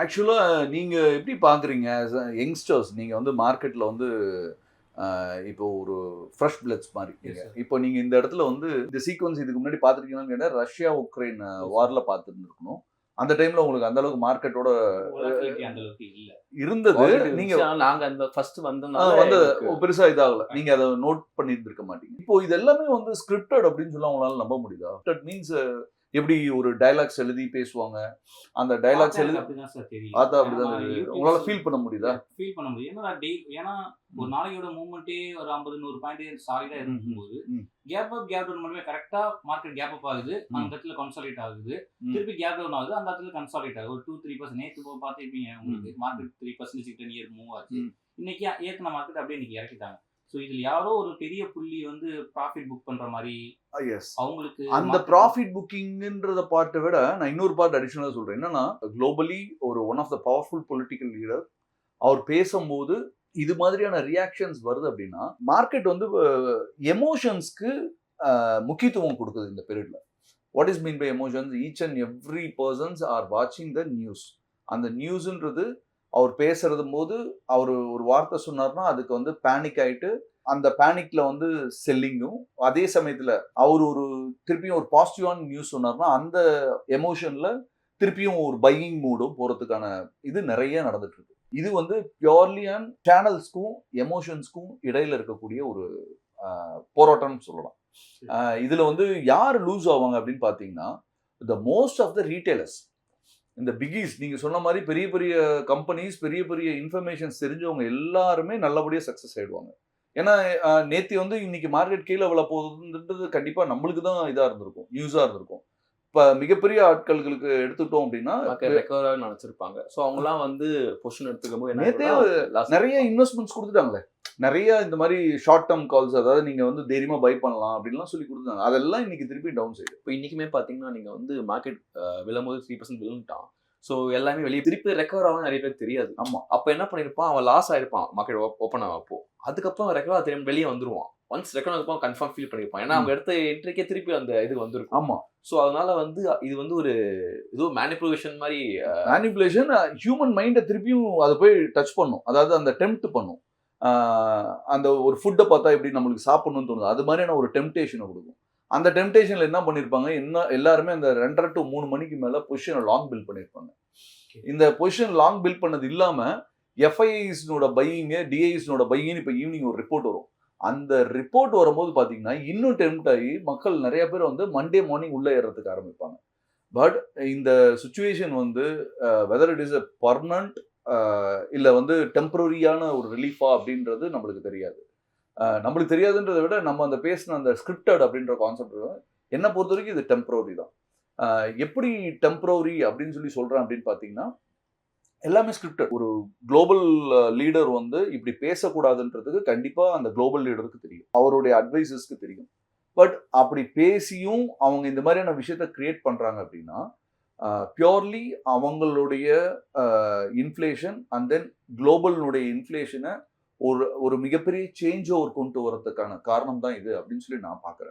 ஆக்சுவலா நீங்க எப்படி பார்க்குறீங்க? ஆஸ் அ யங்ஸ்டர்ஸ் நீங்க வந்து மார்க்கெட்ல வந்து இப்போ ஒரு ஃப்ரெஷ் பிளட்ஸ் மாரி எஸ் நீங்க. சார். இப்போ நீங்க இந்த இடத்துல வந்து இந்த சீக்வென்ஸ் இதுக்கு முன்னாடி பார்த்துருக்கீங்களான்னு கேட்டா, ரஷ்யா, உக்ரைன் எஸ் சார். வார்ல பார்த்துருந்துருக்கணும். அந்த டைம்ல உங்களுக்கு அந்த அளவுக்கு மார்க்கெட்டோட வொலட்டிலிட்டி அந்த அளவுக்கு இல்ல. இருந்தது. வாலட்டிலிட்டி நீங்க இருந்துச்சு. ஆனா நாங்க அந்த ஃபர்ஸ்ட் வந்தனால வந்து எங்களுக்கு பெருசா இதாகல. நீங்க அத நோட் பண்ணியிருந்திருக்க மாட்டீங்க. இப்போ இது எல்லாமே வந்து ஸ்கிரிப்டட் அப்படின்னு சொல்லி உங்களால நம்ப முடியுதா? ஸ்கிரிப்டட் மீன்ஸ் எப்படி ஒரு டயலாக்ஸ் எழுதி பேசுவாங்க. அந்த பார்த்தா டயலாக்ஸ் எனக்கு எழுதி அப்படிதான் சார் தெரியும். பார்த்தா ஏன்னா அப்படிதான் நான் தெரியுது. உங்களால யூடியூப்ஸ் ஃபீல் பண்ண முடியுதா? ஃபீல் பண்ண முடியும். ஏன்னா ஒரு ம். நாளையோட மூவ்மெண்ட்டே ஒரு 50, 100 பாயிண்ட் சாலிடா ம். ம். இருக்கும்போது, ம். கேப் அப், கேப் டவுன் மட்டுமே கரெக்ட்டா மார்க்கெட் கேப் அப் ஆகுது. அந்த ம். இடத்துல கன்சாலிடேட் ஆகுது. ம். திருப்பி கேப் டவுன் ஆகுது. அந்த இடத்துல கன்சாலிடேட் ஆகுது. ஒரு 2, 3% நேத்து பார்த்திருப்பீங்க உங்களுக்கு. ம். மார்க்கெட் 3% கிட்ட நியர் மூவ் ஆச்சு. ம். இன்னைக்கு ஏத்துன மார்க்கெட் அப்படியே இன்னைக்கு இறக்கிட்டாங்க. ஸோ இதுல யாரோ ஒரு பெரிய புள்ளி வந்து ப்ராஃபிட் புக் பண்ற மாரி எஸ். அவங்களுக்கு அந்த மார்க்கெட் ப்ராஃபிட் புக்கிங்ன்றத பார்ட்ட விட, நான் இன்னொரு பார்ட் அடிஷனலா சொல்றேன். என்னன்னா, குளோபலி ஒரு one of the powerful political leader அவர் பேசும்போது, இது மாதிரியான ரியாக்ஷன்ஸ் வருது அப்படின்னா, மார்க்கெட் வந்து எமோஷன்ஸ்க்கு முக்கியத்துவம் குடுக்குது இந்த பீரியட்ல. What is mean by emotions? Each and every persons are வாட்சிங் த நியூஸ். அந்த நியூஸ்ன்றது அவர் பேசுறது போது, அவரு ஒரு வார்த்தை சொன்னார்னா, அதுக்கு வந்து பேனிக் ஆயிட்டு, அந்த பேனிக்ல வந்து செல்லிங்கும், அதே சமயத்துல அவர் ஒரு திருப்பியும் ஒரு பாசிட்டிவான நியூஸ் சொன்னார்னா, அந்த எமோஷன்ல திருப்பியும் ஒரு பையிங் மூடும் போறதுக்கான இது நெறைய நடந்துட்டு இருக்கு. இது வந்து பியூர்லி அண்ட் சேனல்ஸ்க்கும், எமோஷன்ஸ்க்கும் இடையில இருக்கக்கூடிய ஒரு போராட்டம்னு சொல்லலாம். இதுல வந்து யார் லூஸ் ஆவாங்க அப்படின்னு பார்த்தீங்கன்னா, the most of the retailers. இந்த பிக்கீஸ் நீங்க சொன்ன மாரி பெரிய பெரிய கம்பெனிஸ், பெரிய பெரிய இன்ஃபர்மேஷன்ஸ் தெரிஞ்சவங்க எல்லாருமே நல்லபடியா சக்சஸ் ஆயிடுவாங்க. ஏன்னா, நேத்து வந்து இன்னைக்கு மார்க்கெட் கீழ விழ போகுதுன்றது கண்டிப்பா நம்மளுக்கு தான் இதா இருந்திருக்கும். நியூஸா இருந்திருக்கும். இப்ப மிகப்பெரிய ஆட்களுக்கு எடுத்துட்டோம் அப்படின்னா, மார்க்கெட் ரெக்கவர் ஆகும்னு நெனச்சிருப்பாங்க. சோ அவங்கலாம் வந்து பொசிஷன் எடுத்துக்கும்போது என்ன நேத்தே ஆகும்னா லாஸ் நெறைய இன்வெஸ்ட்மென்ட்ஸ் குடுத்துட்டாங்களே. நெறைய இந்த மாரி ஷார்ட் டெர்ம் கால்ஸ் அதாவது நீங்க வந்து தைரியமா பை பண்ணலாம் அப்படின்லாம் சொல்லி குடுத்தாங்க. அதெல்லாம் இன்னைக்கு திருப்பி டவுன் சைடு. இப்ப இன்னைக்குமே பாத்தீங்கன்னா, நீங்க வந்து மார்க்கெட் விழும்போது 3% விழுந்துட்டான். சோ எல்லாமே வெளிய திருப்பி ரெக்கவர் ஆகும்னு நெறைய பேருக்கு தெரியாது. ஆமா. அப்ப என்ன பண்ணிருப்பான், அவன் லாஸ் ஆயிருப்பான் மார்க்கெட் ஓப்பன் ஆகப்போ. அதுக்கப்புறம் ரெக்கவர் திரும்ப வெளிய வந்துருவான். ஒன்ஸ் ரெக்கவர் ஆனதுக்கப்புறம் கன்ஃபார்ம் ஃபீல் பண்ணிருப்பான். ஏன்னா அவங்க எடுத்த என்ட்ரிக்கே திருப்பி அந்த இது வந்திருக்கும். ஆமா. சோ அதனால வந்து இது வந்து ஒரு ஏதோ மேனிபுலேஷன் மாரி மேனிபுலேஷன் ஹியூமன் மைண்ட திருப்பியும் அத போய் டச் பண்ணும். அதாவது அந்த டெம்ப்ட் பண்ணும். ஆ அந்த ஒரு ஃபுட்ட பார்த்தா எப்படி நம்மளுக்கு சாப்பிடணும்னு தோணுது. அது மாதிரியான ஒரு டெம்ப்டேஷன குடுக்கும். அந்த டெம்ப்டேஷன்ல என்ன பண்ணியிருப்பாங்க, எல்லாருமே அந்த 2:30 டூ 3 மணிக்கு மேல பொசிஷன லாங் பில்ட் பண்ணியிருப்பாங்க. இந்த பொசிஷன் லாங் பில்ட் பண்ணது இல்லாம, எஃப்ஐஐஸ்னோட பையிங், டிஐஸ்னோட பையிங்ன்னு இப்ப ஈவினிங் ஒரு ரிப்போர்ட் வரும். அந்த ரிப்போர்ட் வரும்போது பார்த்தீங்கன்னா, இன்னும் டெம்ப்ட் ஆகி மக்கள் நெறைய பேர் வந்து மண்டே மார்னிங் உள்ள ஏறுறதுக்கு ஆரம்பிப்பாங்க. பட் இந்த சிச்சுவேஷன் வந்து whether it is a permanent இல்ல வந்து டெம்பரரியான ஒரு ரிலீஃபா அப்படின்றது நம்மளுக்கு தெரியாது. நம்மளுக்கு தெரியாதுன்றத விட நம்ம அந்த பேசின அந்த ஸ்கிரிப்டட் அப்படின்ற கான்செப்ட் என்ன பொறுத்தவரைக்கும் இது டெம்பரரி தான். எப்படி டெம்பரரி அப்படின்னு சொல்லி சொல்றேன் அப்படின்னு பார்த்தீங்கன்னா, எல்லாமே ஸ்கிரிப்டட். ஒரு குளோபல் லீடர் வந்து இப்படி பேசக்கூடாதுன்றதுக்கு கண்டிப்பா அந்த குளோபல் லீடருக்கு தெரியும். அவருடைய அட்வைசர்ஸ்க்கு தெரியும். பட் அப்படி பேசியும் அவங்க இந்த மாதிரியான விஷயத்த கிரியேட் பண்றாங்க அப்படின்னா, பியூர்லி அவங்களுடைய இன்ஃப்ளேஷன் அண்ட் தென் குளோபல்னுடைய இன்ஃப்ளேஷன ஒரு ஒரு மிகப்பெரிய சேஞ்ச் ஓவர் கொண்டு வரதுக்கான காரணம் தான் இது அப்படின்னு சொல்லி நான் பார்க்குறேன்.